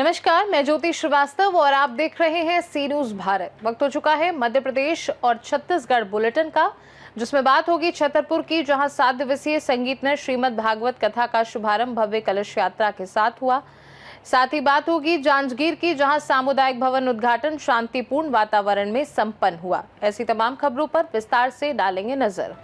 नमस्कार, मैं ज्योति श्रीवास्तव और आप देख रहे हैं सी न्यूज भारत। वक्त हो चुका है मध्य प्रदेश और छत्तीसगढ़ बुलेटिन का, जिसमें बात होगी छतरपुर की, जहां 7 दिवसीय संगीत में श्रीमद् भागवत कथा का शुभारंभ भव्य कलश यात्रा के साथ हुआ। साथ ही बात होगी जांजगीर की, जहां सामुदायिक भवन उद्घाटन शांतिपूर्ण वातावरण में संपन्न हुआ। ऐसी तमाम खबरों पर विस्तार से डालेंगे नजर।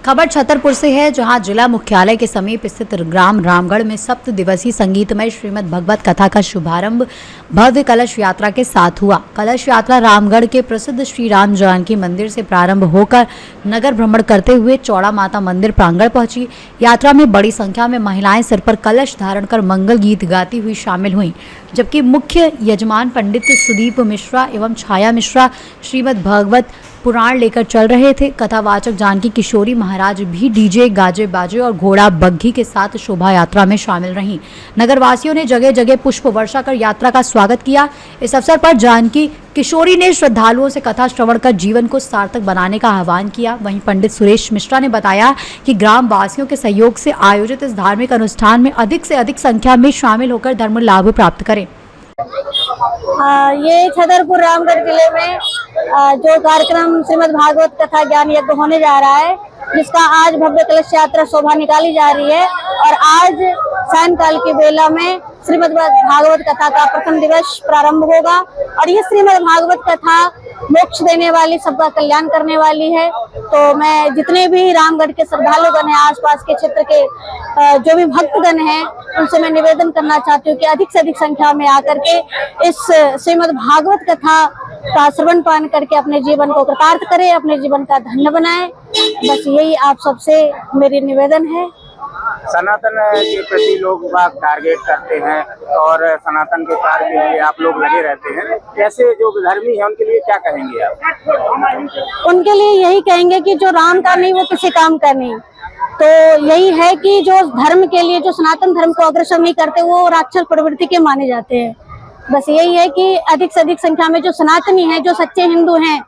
खबर छतरपुर से है, जहां जिला मुख्यालय के समीप स्थित ग्राम रामगढ़ में 7 दिवसीय संगीतमय श्रीमद् भगवत कथा का शुभारंभ भव्य कलश यात्रा के साथ हुआ। कलश यात्रा रामगढ़ के प्रसिद्ध श्री राम जानकी मंदिर से प्रारंभ होकर नगर भ्रमण करते हुए चौड़ा माता मंदिर प्रांगण पहुंची। यात्रा में बड़ी संख्या में महिलाएं सिर पर कलश धारण कर मंगल गीत गाती हुई शामिल हुईं, जबकि मुख्य यजमान पंडित सुदीप मिश्रा एवं छाया मिश्रा श्रीमद् भागवत पुराण लेकर चल रहे थे। कथावाचक जानकी किशोरी महाराज भी डीजे, गाजे बाजे और घोड़ा बग्घी के साथ शोभा यात्रा में शामिल रहीं। नगरवासियों ने जगह जगह पुष्प वर्षा कर यात्रा का स्वागत किया। इस अवसर पर जानकी किशोरी ने श्रद्धालुओं से कथा श्रवण कर जीवन को सार्थक बनाने का आह्वान किया। वहीं पंडित सुरेश मिश्रा ने बताया कि ग्राम वासियों के सहयोग से आयोजित इस धार्मिक अनुष्ठान में अधिक से अधिक संख्या में शामिल होकर धर्म लाभ प्राप्त करें। ये छतरपुर रामगढ़ जिले में जो कार्यक्रम श्रीमद् भागवत कथा ज्ञान यज्ञ होने जा रहा है, जिसका आज भव्य कलश यात्रा शोभा निकाली जा रही है और आज सायंकाल की बेला में श्रीमद् भागवत कथा का प्रथम दिवस प्रारंभ होगा। और ये श्रीमद् भागवत कथा मोक्ष देने वाली, सबका कल्याण करने वाली है। तो मैं जितने भी रामगढ़ के श्रद्धालुगण हैं, आसपास के क्षेत्र के जो भी भक्तगण हैं, उनसे मैं निवेदन करना चाहती हूँ कि अधिक से अधिक संख्या में आकर के इस श्रीमद् भागवत कथा का श्रवण पान करके अपने जीवन को कृतार्थ करें, अपने जीवन का धन्य बनाएं। बस यही आप सबसे मेरी निवेदन है। सनातन के प्रति लोग बात टारगेट करते हैं और सनातन के कार्य के लिए आप लोग लगे रहते हैं। कैसे जो धर्मी है उनके लिए क्या कहेंगे आप? उनके लिए यही कहेंगे कि जो राम का नहीं वो किसी काम का नहीं। तो यही है कि जो धर्म के लिए, जो सनातन धर्म को अग्रसर नहीं करते, वो राक्षस प्रवृत्ति के माने जाते हैं। बस यही है कि अधिक से अधिक संख्या में जो सनातनी हैं, जो सच्चे हिंदू हैं,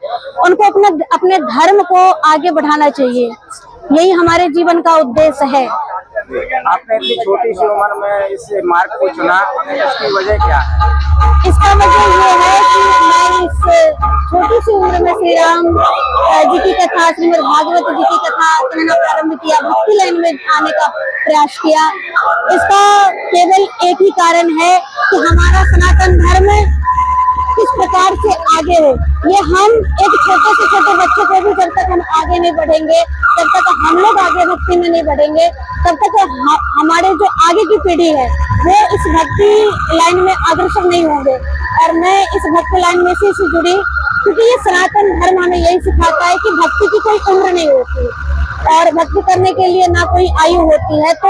उनको अपने धर्म को आगे बढ़ाना चाहिए। यही हमारे जीवन का उद्देश्य है। आपने इतनी छोटी सी उम्र में इस मार्ग को चुना, इसकी वजह क्या है? इसका वजह ये है कि मैं इस छोटी सी उम्र में श्री राम जी की कथा, श्रीमद् भागवत जी की कथा कहना प्रारंभ किया, भक्ति लाइन में आने का प्रयास किया। इसका केवल एक ही कारण है कि हमारा सनातन धर्म किस प्रकार से आगे हो। ये हम एक छोटे से छोटे बच्चे को भी जब तक हम आगे नहीं बढ़ेंगे, जब तक हम लोग आगे भक्ति में नहीं बढ़ेंगे, तब तक हमारे जो आगे की पीढ़ी है वो इस भक्ति लाइन में अग्रसर नहीं होंगे। और मैं इस भक्ति लाइन में से जुड़ी क्योंकि ये सनातन धर्म हमें यही सिखाता है कि भक्ति की कोई उम्र नहीं होती और भक्ति करने के लिए ना कोई आयु होती है। तो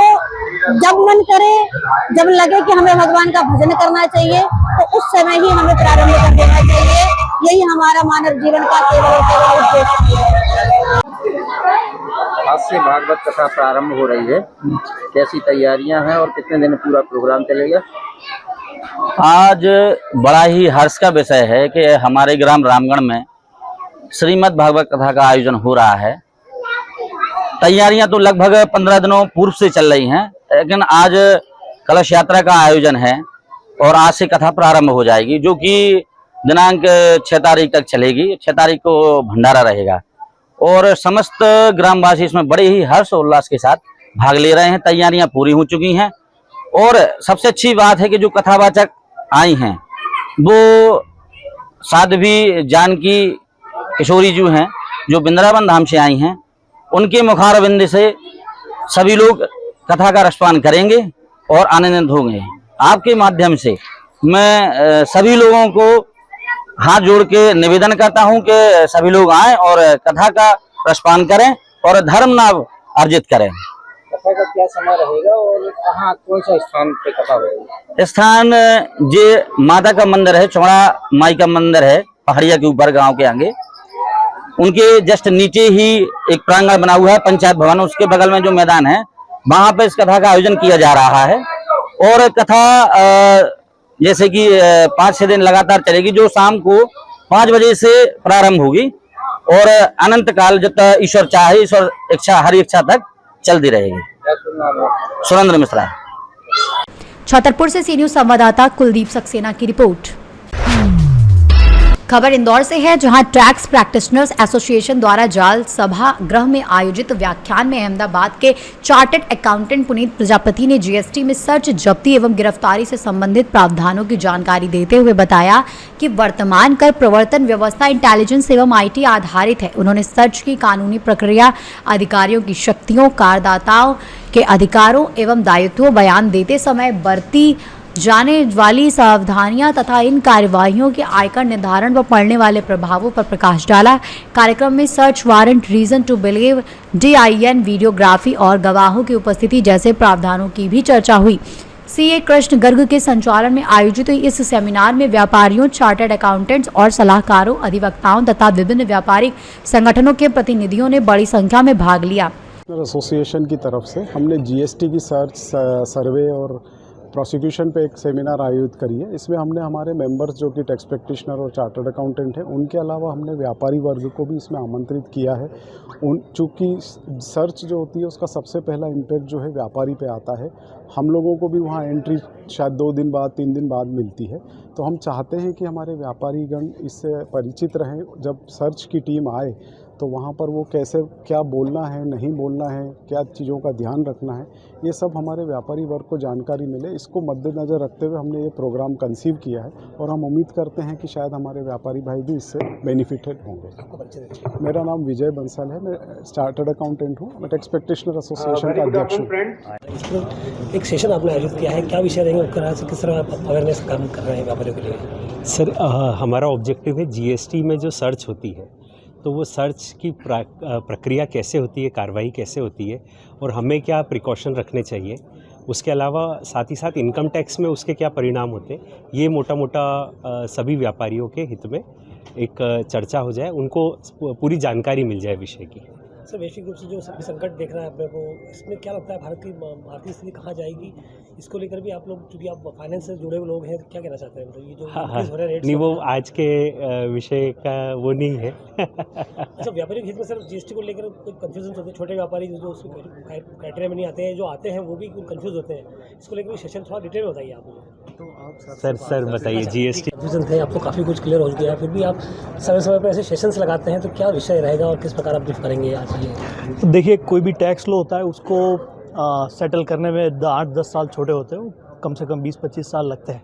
जब मन करे, जब लगे कि हमें भगवान का भजन करना चाहिए, तो उस समय ही हमें प्रारंभ कर देना चाहिए। यही हमारा मानव जीवन का केवल उद्देश्य है। आज से भागवत कथा प्रारंभ हो रही है, कैसी तैयारियां हैं और कितने दिन पूरा प्रोग्राम चलेगा? आज बड़ा ही हर्ष का विषय है कि हमारे ग्राम रामगढ़ में श्रीमद् भागवत कथा का आयोजन हो रहा है। तैयारियां तो लगभग 15 दिनों पूर्व से चल रही हैं, लेकिन आज कलश यात्रा का आयोजन है और आज से कथा प्रारंभ हो जाएगी, जो कि दिनांक 6 तारीख तक चलेगी। 6 तारीख को भंडारा रहेगा और समस्त ग्रामवासी इसमें बड़े ही हर्ष और उल्लास के साथ भाग ले रहे हैं। तैयारियां पूरी हो चुकी हैं और सबसे अच्छी बात है कि जो कथावाचक आई हैं वो साध्वी जानकी किशोरी जी हैं, जो वृंदावन धाम से आई हैं। उनके मुखारविंद से सभी लोग कथा का रसपान करेंगे और आनंदित होंगे। आपके माध्यम से मैं सभी लोगों को हाथ जोड़ के निवेदन करता हूं कि सभी लोग आएं और कथा का रसपान करें और धर्म लाभ अर्जित करें। कथा का क्या समय रहेगा और कहाँ, कौन सा स्थान पे कथा होगी? स्थान जे माता का मंदिर है, चौड़ा माई का मंदिर है, पहाड़िया के ऊपर गांव के आगे। उनके जस्ट नीचे ही एक प्रांगण बना हुआ है, पंचायत भवन, उसके बगल में जो मैदान है वहां पे इस कथा का आयोजन किया जा रहा है। और कथा जैसे कि 5-6 दिन लगातार चलेगी, जो शाम को 5 बजे से प्रारंभ होगी और अनंत काल जब तक ईश्वर चाहे, ईश्वर इच्छा, हर इच्छा तक चलती रहेगी। सुरेंद्र मिश्रा। छतरपुर से सी न्यूज संवाददाता कुलदीप सक्सेना की रिपोर्ट। खबर इंदौर से है, जहां टैक्स प्रैक्टिशनर्स एसोसिएशन द्वारा जाल सभा गृह में आयोजित व्याख्यान में अहमदाबाद के चार्टर्ड अकाउंटेंट पुनीत प्रजापति ने जीएसटी में सर्च, जब्ती एवं गिरफ्तारी से संबंधित प्रावधानों की जानकारी देते हुए बताया कि वर्तमान कर प्रवर्तन व्यवस्था इंटेलिजेंस एवं आईटी आधारित है। उन्होंने सर्च की कानूनी प्रक्रिया, अधिकारियों की शक्तियों, करदाताओं के अधिकारों एवं दायित्वों बयान देते समय बरती जाने वाली सावधानियां तथा इन कार्यवाहियों के आयकर निर्धारण व पड़ने वाले प्रभावों पर प्रकाश डाला। कार्यक्रम में search warrant, reason to believe, DIN, videography और गवाहों की उपस्थिति जैसे प्रावधानों की भी चर्चा हुई। CA कृष्ण गर्ग के संचालन में आयोजित इस सेमिनार में व्यापारियों, चार्टर्ड अकाउंटेंट्स और सलाहकारों, अधिवक्ताओं तथा विभिन्न व्यापारिक संगठनों के प्रतिनिधियों ने बड़ी संख्या में भाग लिया। एसोसिएशन की तरफ से हमने GST की सर्च, सर्वे और प्रोसिक्यूशन पे एक सेमिनार आयोजित करी है। इसमें हमने हमारे मेंबर्स जो कि टैक्स प्रैक्टिशनर और चार्टर्ड अकाउंटेंट हैं, उनके अलावा हमने व्यापारी वर्ग को भी इसमें आमंत्रित किया है। चूँकि सर्च जो होती है उसका सबसे पहला इम्पैक्ट जो है व्यापारी पे आता है। हम लोगों को भी वहाँ एंट्री शायद 2 दिन बाद, 3 दिन बाद मिलती है। तो हम चाहते हैं कि हमारे व्यापारीगण इससे परिचित रहें। जब सर्च की टीम आए तो वहाँ पर वो कैसे, क्या बोलना है, नहीं बोलना है, क्या चीज़ों का ध्यान रखना है, ये सब हमारे व्यापारी वर्ग को जानकारी मिले। इसको मद्देनज़र रखते हुए हमने ये प्रोग्राम कंसीव किया है और हम उम्मीद करते हैं कि शायद हमारे व्यापारी भाई भी इससे बेनिफिटेड होंगे। मेरा नाम विजय बंसल है, मैं चार्टर्ड अकाउंटेंट हूँ, मैं टैक्स प्रैक्टिशनर एसोसिएशन का अध्यक्ष हूँ। एक सेशन आपने आयोजित किया है, क्या विषय रहेंगे, किस तरह अवेयरनेस काम कर रहे हैं व्यापारियों के लिए? सर, हमारा ऑब्जेक्टिव है GST में जो सर्च होती है तो वो सर्च की प्रक्रिया कैसे होती है, कार्रवाई कैसे होती है और हमें क्या प्रिकॉशन रखने चाहिए। उसके अलावा साथ ही साथ इनकम टैक्स में उसके क्या परिणाम होते हैं, ये मोटा मोटा सभी व्यापारियों के हित में एक चर्चा हो जाए, उनको पूरी जानकारी मिल जाए विषय की। सर, वैश्विक रूप से जो संकट देख रहे हैं अपने को, इसमें क्या लगता है भारत की आर्थिक स्थिति कहाँ जाएगी, इसको लेकर भी आप लोग, क्योंकि आप फाइनेंस से जुड़े हुए लोग हैं, क्या कहना चाहते हैं? मतलब ये जो हो रहे रेट्स, नहीं, वो आज के विषय का वो नहीं है। अच्छा, व्यापारिक हित में सर GST को लेकर कोई कन्फ्यूजन होते हैं, छोटे व्यापारी जो क्राइटेरिया में नहीं आते हैं, जो आते हैं वो भी कन्फ्यूज होते हैं, इसको लेकर सेशन थोड़ा डिटेल बताइए आप मुझे। सर बताइए। GST कन्फ्यूजन थे, अब तो काफ़ी कुछ क्लियर हो गया है, फिर भी आप समय समय पर ऐसे सेशंस लगाते हैं, तो क्या विषय रहेगा और किस प्रकार आप ब्रीफ करेंगे आज ये? देखिए, कोई भी टैक्स लॉ होता है उसको सेटल करने में 8-10 साल छोटे होते हैं, कम से कम 20-25 साल लगते हैं।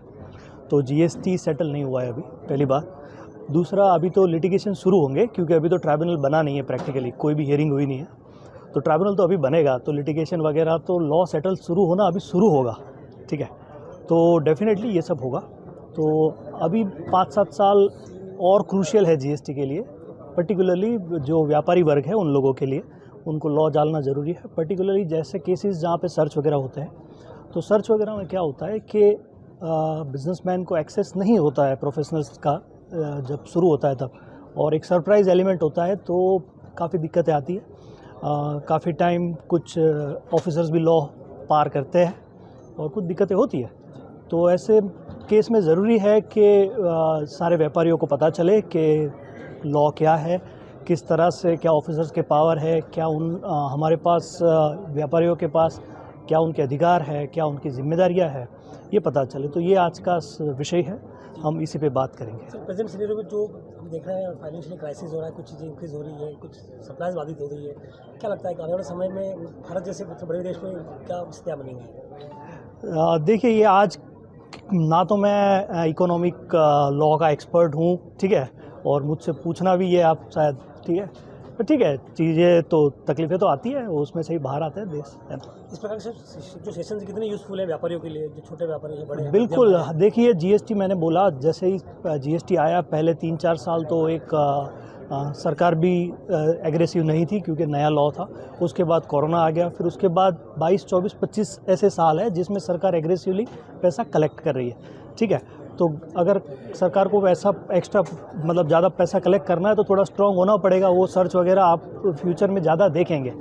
तो GST सेटल नहीं हुआ है अभी, पहली बात। दूसरा, अभी तो लिटिगेशन शुरू होंगे, क्योंकि अभी तो ट्राइब्यूनल बना नहीं है, प्रैक्टिकली कोई भी हियरिंग हुई नहीं है। तो ट्राइब्यूनल तो अभी बनेगा, तो लिटिगेशन वगैरह, तो लॉ सेटल शुरू होना अभी शुरू होगा, ठीक है। तो डेफिनेटली ये सब होगा। तो अभी 5-7 साल और क्रूशियल है GST के लिए, पर्टिकुलरली जो व्यापारी वर्ग है उन लोगों के लिए, उनको लॉ डालना ज़रूरी है। पर्टिकुलरली जैसे केसेस जहाँ पे सर्च वगैरह होते हैं, तो सर्च वगैरह में क्या होता है कि बिजनेसमैन को एक्सेस नहीं होता है प्रोफेशनल्स का, जब शुरू होता है तब, और एक सरप्राइज़ एलिमेंट होता है, तो काफ़ी दिक्कतें आती है। काफ़ी टाइम कुछ ऑफिसर्स भी लॉ पार करते हैं और कुछ दिक्कतें होती है। तो ऐसे केस में ज़रूरी है कि सारे व्यापारियों को पता चले कि लॉ क्या है, किस तरह से, क्या ऑफिसर्स के पावर है, क्या हमारे पास व्यापारियों के पास क्या उनके अधिकार है, क्या उनकी जिम्मेदारियां है, ये पता चले। तो ये आज का विषय है, हम इसी पे बात करेंगे। सर, प्रेजेंट सिनेरियो में जो हम देख रहे हैं, फाइनेंशियल क्राइसिस हो रहा है, कुछ चीज़ें इंक्रीज हो रही है, कुछ सप्लाईज बाधित हो रही है, क्या लगता है कि आने वाले समय में भारत जैसे बड़े देश में क्या स्थितियाँ बनेंगी? देखिए, ये आज ना तो मैं इकोनॉमिक लॉ का एक्सपर्ट हूँ, ठीक है, और मुझसे पूछना भी ये आप शायद, ठीक है, पर ठीक है, चीज़ें तो तकलीफें तो आती है, वो उसमें से ही बाहर आते हैं देश, है ना। इस प्रकार से जो सेशन कितने यूज़फुल है व्यापारियों के लिए, जो छोटे व्यापारी हैं, बड़े हैं? बिल्कुल। देखिए, GST मैंने बोला, जैसे ही GST आया, पहले 3-4 साल तो एक सरकार भी एग्रेसिव नहीं थी, क्योंकि नया लॉ था। उसके बाद कोरोना आ गया, फिर उसके बाद 22, 24, 25 ऐसे साल है जिसमें सरकार एग्रेसिवली पैसा कलेक्ट कर रही है, ठीक है। तो अगर सरकार को ऐसा एक्स्ट्रा, मतलब ज़्यादा पैसा कलेक्ट करना है, तो थोड़ा स्ट्रॉन्ग होना पड़ेगा। वो सर्च वगैरह आप फ्यूचर में ज़्यादा देखेंगे,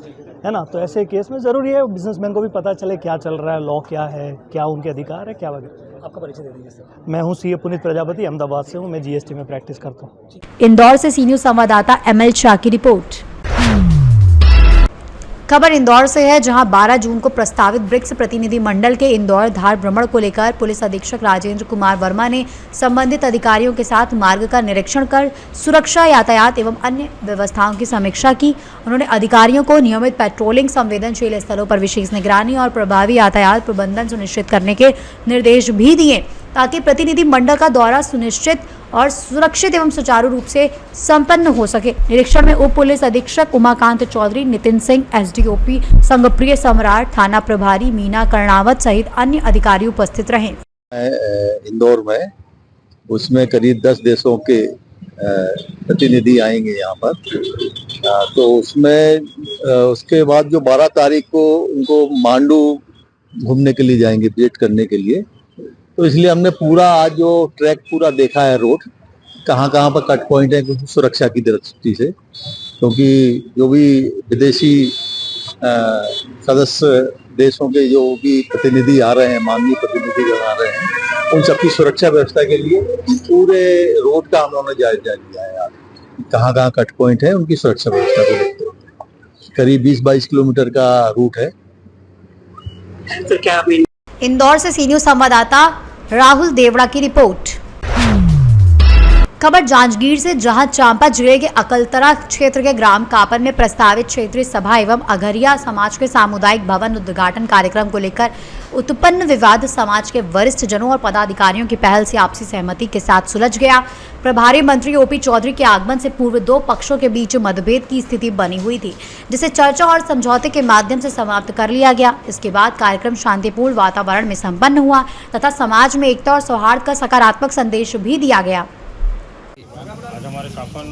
है ना। तो ऐसे केस में ज़रूरी है बिजनेसमैन को भी पता चले क्या चल रहा है, लॉ क्या है, क्या उनके अधिकार है, क्या वगैरह। आपका परिचय दे दीजिए सर। मैं हूँ CA पुनीत प्रजापति, अहमदाबाद से हूँ, मैं GST में प्रैक्टिस करता हूँ। इंदौर से सी न्यूज संवाददाता ML शाह की रिपोर्ट। खबर इंदौर से है, जहां 12 जून को प्रस्तावित ब्रिक्स प्रतिनिधि मंडल के इंदौर धार भ्रमण को लेकर पुलिस अधीक्षक राजेंद्र कुमार वर्मा ने संबंधित अधिकारियों के साथ मार्ग का निरीक्षण कर सुरक्षा, यातायात एवं अन्य व्यवस्थाओं की समीक्षा की। उन्होंने अधिकारियों को नियमित पेट्रोलिंग, संवेदनशील स्थलों पर विशेष निगरानी और प्रभावी यातायात प्रबंधन सुनिश्चित करने के निर्देश भी दिए, ताकि प्रतिनिधि मंडल का दौरा सुनिश्चित और सुरक्षित एवं सुचारू रूप से संपन्न हो सके। निरीक्षण में उप पुलिस अधीक्षक उमाकांत चौधरी, नितिन सिंह, एसडीओपी संगप्रिय सम्राट, थाना प्रभारी मीना कर्णावत सहित अन्य अधिकारी उपस्थित रहे। इंदौर में उसमें करीब 10 देशों के प्रतिनिधि आएंगे यहाँ पर, तो उसमें उसके बाद जो 12 तारीख को उनको मांडू घूमने के लिए जाएंगे, विजिट करने के लिए। तो इसलिए हमने पूरा आज जो ट्रैक पूरा देखा है, रोड कहाँ पर कट पॉइंट है, कुछ सुरक्षा की दृष्टि से, क्योंकि जो भी विदेशी सदस्य देशों के जो भी प्रतिनिधि आ रहे हैं, माननीय प्रतिनिधि आ रहे हैं, उन सबकी सुरक्षा व्यवस्था के लिए पूरे रोड का हम लोगों ने जायजा लिया है। कहाँ कट पॉइंट है, उनकी सुरक्षा व्यवस्था को देखते हुए करीब 20-22 किलोमीटर का रूट है। तो क्या इंदौर से सी न्यूज संवाददाता राहुल देवड़ा की रिपोर्ट। खबर जांजगीर से, जहां चांपा जिले के अकलतरा क्षेत्र के ग्राम कापन में प्रस्तावित क्षेत्रीय सभा एवं अघरिया समाज के सामुदायिक भवन उद्घाटन कार्यक्रम को लेकर उत्पन्न विवाद समाज के वरिष्ठ जनों और पदाधिकारियों की पहल से आपसी सहमति के साथ सुलझ गया। प्रभारी मंत्री ओपी चौधरी के आगमन से पूर्व दो पक्षों के बीच मतभेद की स्थिति बनी हुई थी, जिसे चर्चा और समझौते के माध्यम से समाप्त कर लिया गया। इसके बाद कार्यक्रम शांतिपूर्ण वातावरण में संपन्न हुआ तथा समाज में एकता और सौहार्द का सकारात्मक संदेश भी दिया गया। आज हमारे कापन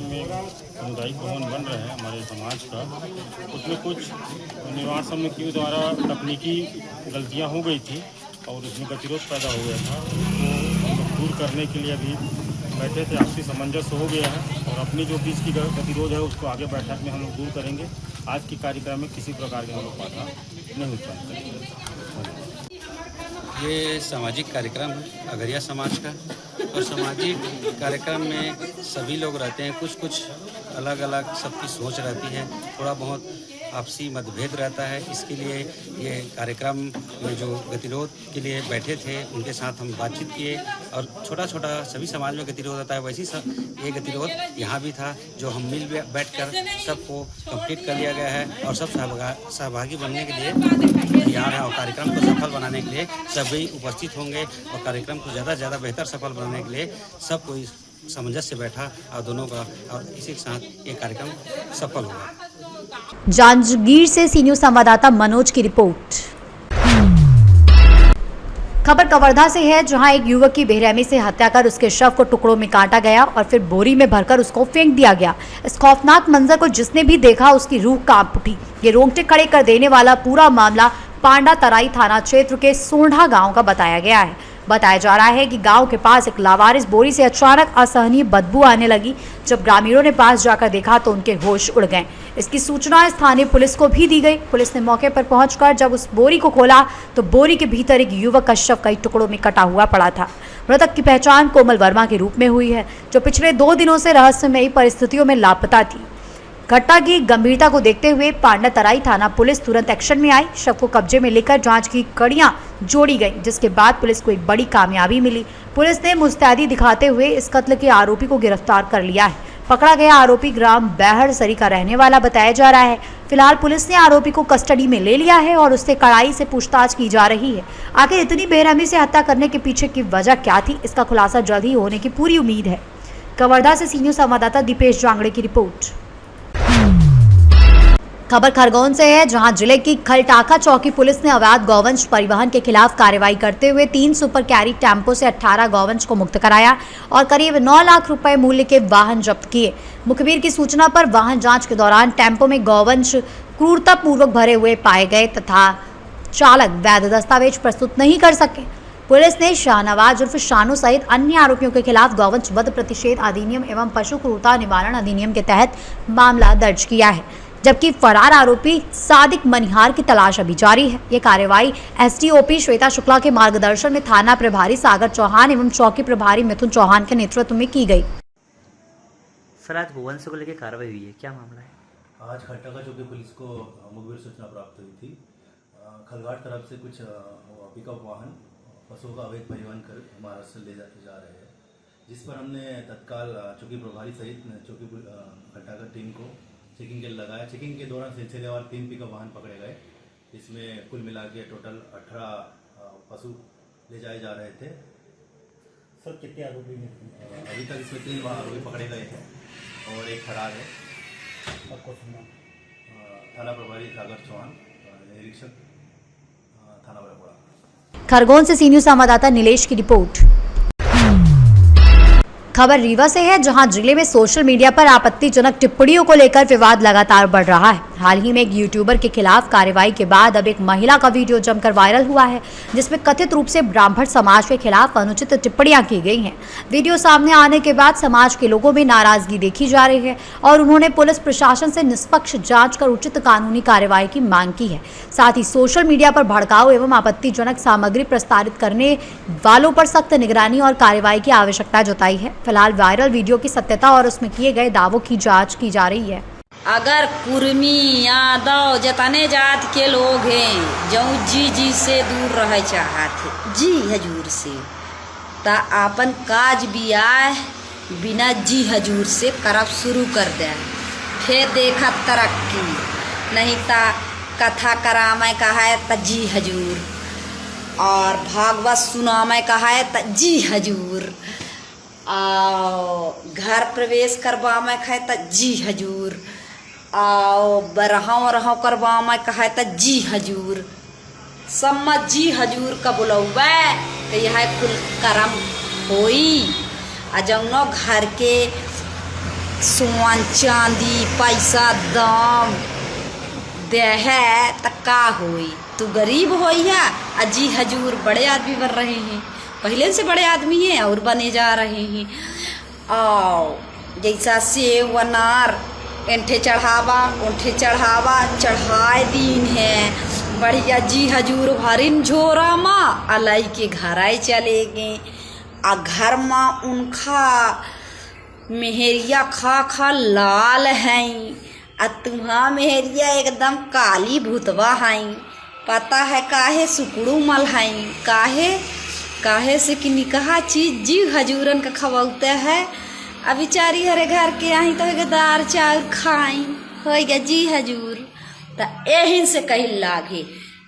में सामुदायिक भवन बन रहे हैं हमारे समाज का, उसमें कुछ निवास समितियों द्वारा तकनीकी गलतियां हो गई थी और उसमें गतिरोध पैदा हो गया था। तो दूर करने के लिए अभी बैठे थे, आपसी सामंजस्य हो गया है और अपनी जो बीच की गतिरोध है उसको आगे बैठक में हम लोग दूर करेंगे। आज की कार्यक्रम में किसी प्रकार के हम लोग बाधा नहीं उत्पन्न करेंगे। ये सामाजिक कार्यक्रम है अघरिया समाज का, और सामाजिक कार्यक्रम में सभी लोग रहते हैं। कुछ अलग अलग सबकी सोच रहती है, थोड़ा बहुत आपसी मतभेद रहता है। इसके लिए ये कार्यक्रम में जो गतिरोध के लिए बैठे थे उनके साथ हम बातचीत किए, और छोटा सभी समाज में गतिरोध होता है, वैसी ये गतिरोध यहाँ भी था, जो हम मिल बैठकर सबको कंप्लीट कर लिया गया है और सब सहभागी बनने के लिए तैयार है। और कार्यक्रम को सफल बनाने के लिए सभी उपस्थित होंगे और कार्यक्रम को ज़्यादा से ज़्यादा बेहतर सफल बनाने के लिए सब कोई सामंजस्य बैठा और दोनों का, और इसी के साथ ये कार्यक्रम सफल हुआ। जांजगीर से सी न्यूज संवाददाता मनोज की रिपोर्ट। खबर कवर्धा से है, जहां एक युवक की बेरहमी से हत्या कर उसके शव को टुकड़ों में काटा गया और फिर बोरी में भरकर उसको फेंक दिया गया। इस खौफनाक मंजर को जिसने भी देखा उसकी रूह कांप उठी। ये रोंगटे खड़े कर देने वाला पूरा मामला पांडा तराई थाना क्षेत्र के सोंढा गांव का बताया गया है। बताया जा रहा है कि गांव के पास एक लावारिस बोरी से अचानक असहनीय बदबू आने लगी। जब ग्रामीणों ने पास जाकर देखा तो उनके होश उड़ गए। इसकी सूचना स्थानीय पुलिस को भी दी गई। पुलिस ने मौके पर पहुंचकर जब उस बोरी को खोला तो बोरी के भीतर एक युवक का शव कई टुकड़ों में कटा हुआ पड़ा था। मृतक की पहचान कोमल वर्मा के रूप में हुई है, जो पिछले 2 दिनों से रहस्यमयी परिस्थितियों में लापता थी। घटना की गंभीरता को देखते हुए पांडा तराई थाना पुलिस तुरंत एक्शन में आई। शव को कब्जे में लेकर जांच की कड़ियां जोड़ी गई, जिसके बाद पुलिस को एक बड़ी कामयाबी मिली। पुलिस ने मुस्तैदी दिखाते हुए इस कत्ल के आरोपी को गिरफ्तार कर लिया है। पकड़ा गया आरोपी ग्राम बैहड़सरी का रहने वाला बताया जा रहा है। फिलहाल पुलिस ने आरोपी को कस्टडी में ले लिया है और उससे कड़ाई से पूछताछ की जा रही है। आखिर इतनी बेरहमी से हत्या करने के पीछे की वजह क्या थी, इसका खुलासा जल्द ही होने की पूरी उम्मीद है। कवर्धा से सी न्यूज संवाददाता दीपेश जांगड़े की रिपोर्ट। खबर खरगोन से है, जहां जिले की खलटाखा चौकी पुलिस ने अवैध गौवंश परिवहन के खिलाफ कार्रवाई करते हुए 3 सुपर कैरी टेम्पो से 18 गौवंश को मुक्त कराया और करीब 9 लाख रुपए मूल्य के वाहन जब्त किए। मुखबिर की सूचना पर वाहन जांच के दौरान टेम्पो में गौवंश क्रूरतापूर्वक भरे हुए पाए गए तथा चालक वैध दस्तावेज प्रस्तुत नहीं कर सके। पुलिस ने शाहनवाज उर्फ शानू सहित अन्य आरोपियों के खिलाफ गौवंश वध प्रतिषेध अधिनियम एवं पशु क्रूरता निवारण अधिनियम के तहत मामला दर्ज किया है, जबकि फरार आरोपी सादिक मनिहार की तलाश अभी जारी है। ये कार्रवाई एसडीओपी श्वेता शुक्ला के मार्गदर्शन में थाना प्रभारी सागर चौहान एवं चौकी प्रभारी मिथुन चौहान के नेतृत्व में की गई। सर, आज गोवंश को लेकर कार्रवाई हुई है, क्या मामला है? आज खट्टाका चौकी पुलिस को मुखबिर सूचना प्राप्त हुई थी। खलघाट तरफ से कुछ पिकअप वाहन पशुओं का अवैध परिवहन कर महाराष्ट्र ले जा रहे हैं, जिस पर हमने तत्काल चौकी प्रभारी सहित चौकी खट्टाका टीम को चेकिंग के लिए लगाया। चेकिंग के दौरान सिलसिलेवार 3 पिकअप वाहन पकड़े गए। इसमें कुल मिला के टोटल 18 पशु ले जाए जा रहे थे। सर कितने आरोपी हैं? अभी तक इसमें 3 आरोपी पकड़े गए हैं और एक फरार है। थाना प्रभारी सागर चौहान, निरीक्षक थाना बड़ापुरा। खरगोन से सी न्यूज़ संवाददाता नीलेश की रिपोर्ट। खबर रीवा से है, जहां जिले में सोशल मीडिया पर आपत्तिजनक टिप्पणियों को लेकर विवाद लगातार बढ़ रहा है। हाल ही में एक यूट्यूबर के खिलाफ कार्रवाई के बाद अब एक महिला का वीडियो जमकर वायरल हुआ है, जिसमें कथित रूप से ब्राह्मण समाज के खिलाफ अनुचित टिप्पणियां की गई हैं। वीडियो सामने आने के बाद समाज के लोगों में नाराजगी देखी जा रही है और उन्होंने पुलिस प्रशासन से निष्पक्ष जांच कर उचित कानूनी कार्रवाई की मांग की है। साथ ही सोशल मीडिया पर भड़काऊ एवं आपत्तिजनक सामग्री प्रसारित करने वालों पर सख्त निगरानी और कार्रवाई की आवश्यकता जताई है। फिलहाल वायरल वीडियो की सत्यता और उसमें किए गए दावों की जांच की जा रही है। अगर कुर्मी यादव जतने जात के लोग हैं जो जी से दूर रह चाहते जी हजूर से, ता अपन काज बियाह बिना जी हजूर से करब शुरू कर दे, फिर देखा तरक्की। नहीं ता कथा करामे कहा है त जी हजूर, और भागवत सुनामे कहा है त जी हजूर, घर प्रवेश करवा में कहे त जी हजूर, बरहाव रहाव करवा में कहे त जी हजूर। सम्मत जी हजूर का बुलौबे तो यह कुल करम होई। जौनो घर के सोन चांदी पैसा दाम दे है त का होई, तू गरीब होई है। जी हजूर बड़े आदमी बन रहे हैं, पहले से बड़े आदमी हैं और बने जा रहे हैं। जैसा सेव अनार एंठे चढ़ावा उंठे चढ़ावा चढ़ाए दीन है बढ़िया जी हजूर भरिन झोरा माँ अलाई के घर आए चले गए। घर माँ उनका मेहरिया खा खा लाल हैं, तुम्हारा मेहरिया एकदम काली भूतवा हैं। पता है काहे सुकड़ू मल हैं, काहे से कि निकाह चीज जी हजूरन का खवाते है। अब बेचारी हरे घर के आई तो दार चाउर खाई हो गया जी हजूर। तो यही से कहीं लागे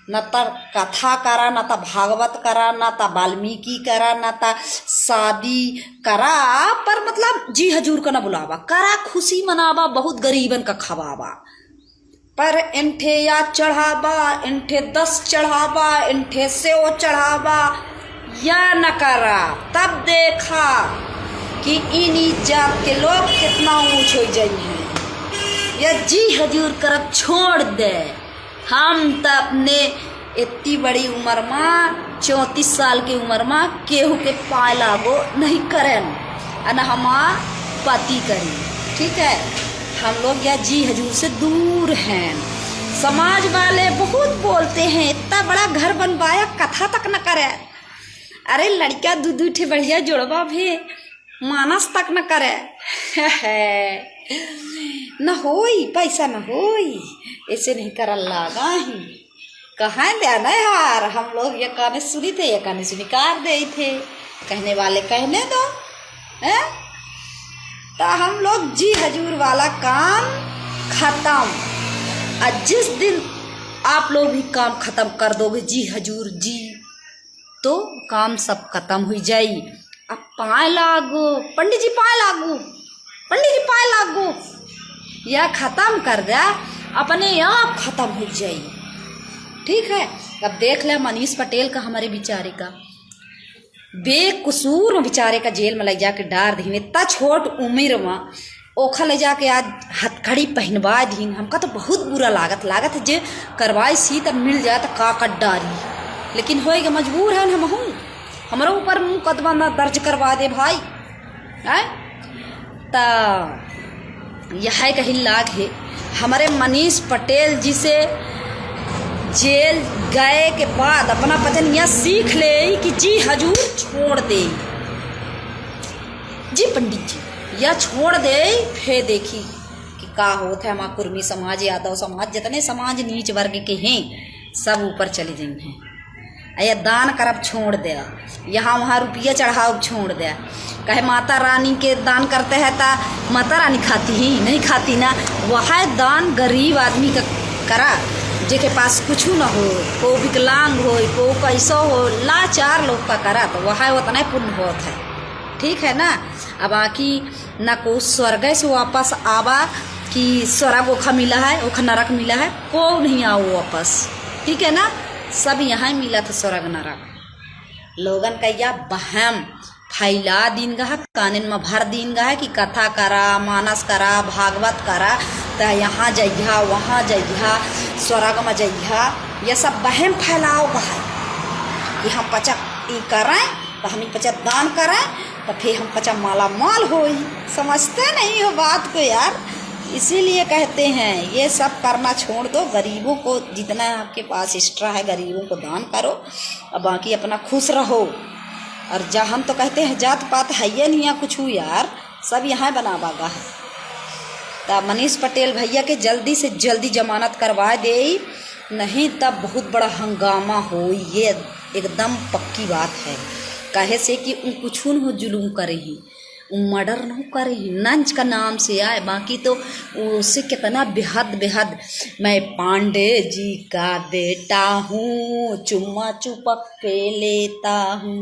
न तो कथा करा, न तो भागवत करा, न तो वाल्मीकि करा, न तो शादी करा, पर मतलब जी हजूर का न बुलावा करा, खुशी मनावा, बहुत गरीबन का खवावा। पर इनठे या चढ़ावा, इनठे 10 चढ़ावा, इनठे सेव चढ़ावा या न करा, तब देखा कि इन्हीं जात के लोग कितना ऊंच हो जाए हैं। या जी हजूर करब छोड़ दे। हम तो अपने इतनी बड़ी उम्र में 34 साल की उम्र में केहू के पाए लागो नहीं करें न हमार पति करें, ठीक है। हम लोग या जी हजूर से दूर हैं। समाज वाले बहुत बोलते हैं इतना बड़ा घर बनवाया कथा तक न करे। अरे लड़का दूध ठे बढ़िया जोड़वा भी मानस तक न करे न होई, पैसा न होई, ऐसे नहीं कर लागा ही कहाँ देना यार। हम लोग ये गाने सुनी थे, ये गाने स्वीकार दे थे, कहने वाले कहने दो है। तो हम लोग जी हजूर वाला काम खत्म। और जिस दिन आप लोग भी काम खत्म कर दोगे जी हजूर जी, तो काम सब खत्म हो जाई। अब पाए लागो पंडित जी, पाए लागो पंडित जी, पाए लागो, यह खत्म कर दे अपने आप खत्म हो जाई, ठीक है। अब देख ले मनीष पटेल का, हमारे बेचारे का बेकसूर बेचारे का जेल में ले जाके डार दी। इतना छोट उम्र में ओखा ले जाके आज हथकड़ी पहनवा दी। हमका तो बहुत बुरा लागत जे करवाई सी तब मिल जाए तो का कट डारी, लेकिन होएगा मजबूर है हम हूँ। हमारे ऊपर मुकदमा न दर्ज करवा दे भाई है। तो यह कहीं लाग है हमारे मनीष पटेल जी से जेल गए के बाद अपना पतन यह सीख ले कि जी हजूर छोड़ दे, जी पंडित जी यह छोड़ दे, फिर देखी कि का होता है हमारा कुर्मी समाज, यादव समाज, जितने समाज नीच वर्ग के हैं सब ऊपर चले जाए हैं। ये दान करब छोड़ दे, यहाँ वहाँ रुपये चढ़ाओ छोड़ दे, कहे माता रानी के दान करते हैं ता माता रानी खाती ही नहीं खाती ना। वह दान गरीब आदमी का करा जेके पास कुछ न हो, को विकलांग हो, को कैसो हो, लाचार लोग का करा तो वह उतना पुण्य होता है। ठीक है ना। अब बाकी न को स्वर्ग से वापस आवा कि स्वर्ग ओखा मिला है, ओखा नरक मिला है, को नहीं आओ वापस। ठीक है ना। सब यहाँ मिला था स्वर्ग नरक। लोगन का यह बहम फैला दिन गा, कानून में भर दिन गा कि कथा करा, मानस करा, भागवत करा तो यहाँ जइहा वहाँ जइहा स्वर्ग में जइहा, यह सब बहम फैलाओ गा है कि हम पचा ई करें तो हम पचा दान करें तो फिर हम पचा माला माल हो। समझते नहीं हो बात को यार। इसीलिए कहते हैं ये सब करना छोड़ दो, गरीबों को जितना आपके पास एक्स्ट्रा है गरीबों को दान करो और बाकी अपना खुश रहो। और जहाँ हम तो कहते हैं जात पात है ये नहीं है कुछ यार, सब यहाँ बनावागा है। तो मनीष पटेल भैया के जल्दी से जल्दी जमानत करवा दे, नहीं तब बहुत बड़ा हंगामा हो, ये एकदम पक्की बात है। कहे से कि उन कुछ हो जुलूम करे ही, मर्डर नहीं करे ही, नंच का नाम से आए, बाकी तो उससे कितना बेहद बेहद मैं पांडे जी का बेटा हूँ, चुम्मा चुपक के लेता हूँ।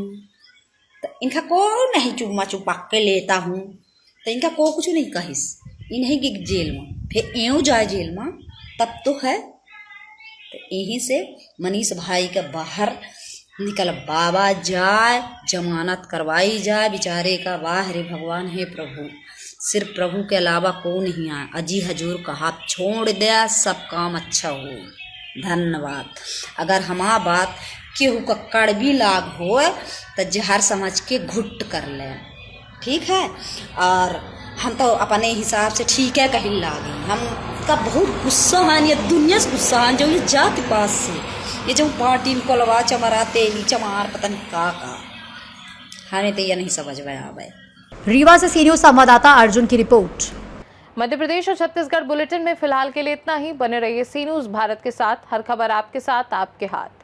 तो इनका को नहीं चुम्मा चुपक के लेता हूँ तो इनका को कुछ नहीं कहिस, इन्हें कि जेल में फिर यूँ जाए जेल में तब तो है। तो यहीं से मनीष भाई का बाहर निकल बाबा जाए, जमानत करवाई जाए बेचारे का। वाह रे भगवान, है प्रभु, सिर्फ प्रभु के अलावा को नहीं आए। अजी हजूर का हाथ छोड़ दिया, सब काम अच्छा हो। धन्यवाद। अगर हमारा बात केहू का कड़वी लाग हो तो जहर समझ के घुट कर ले। ठीक है। और हम तो अपने हिसाब से ठीक है कहीं लागे, हम का बहुत गुस्सा है, ये दुनिया से गुस्सा है जो ये जाति पास से, ये जो पार्टी में कोलवा चमरा तेली चमार पता नहीं का हमें तो ये नहीं समझ में आवे। रीवा से सी न्यूज़ संवाददाता अर्जुन की रिपोर्ट। मध्य प्रदेश और छत्तीसगढ़ बुलेटिन में फिलहाल के लिए इतना ही। बने रहिए सी न्यूज़ भारत के साथ, हर खबर आपके साथ, आपके हाथ।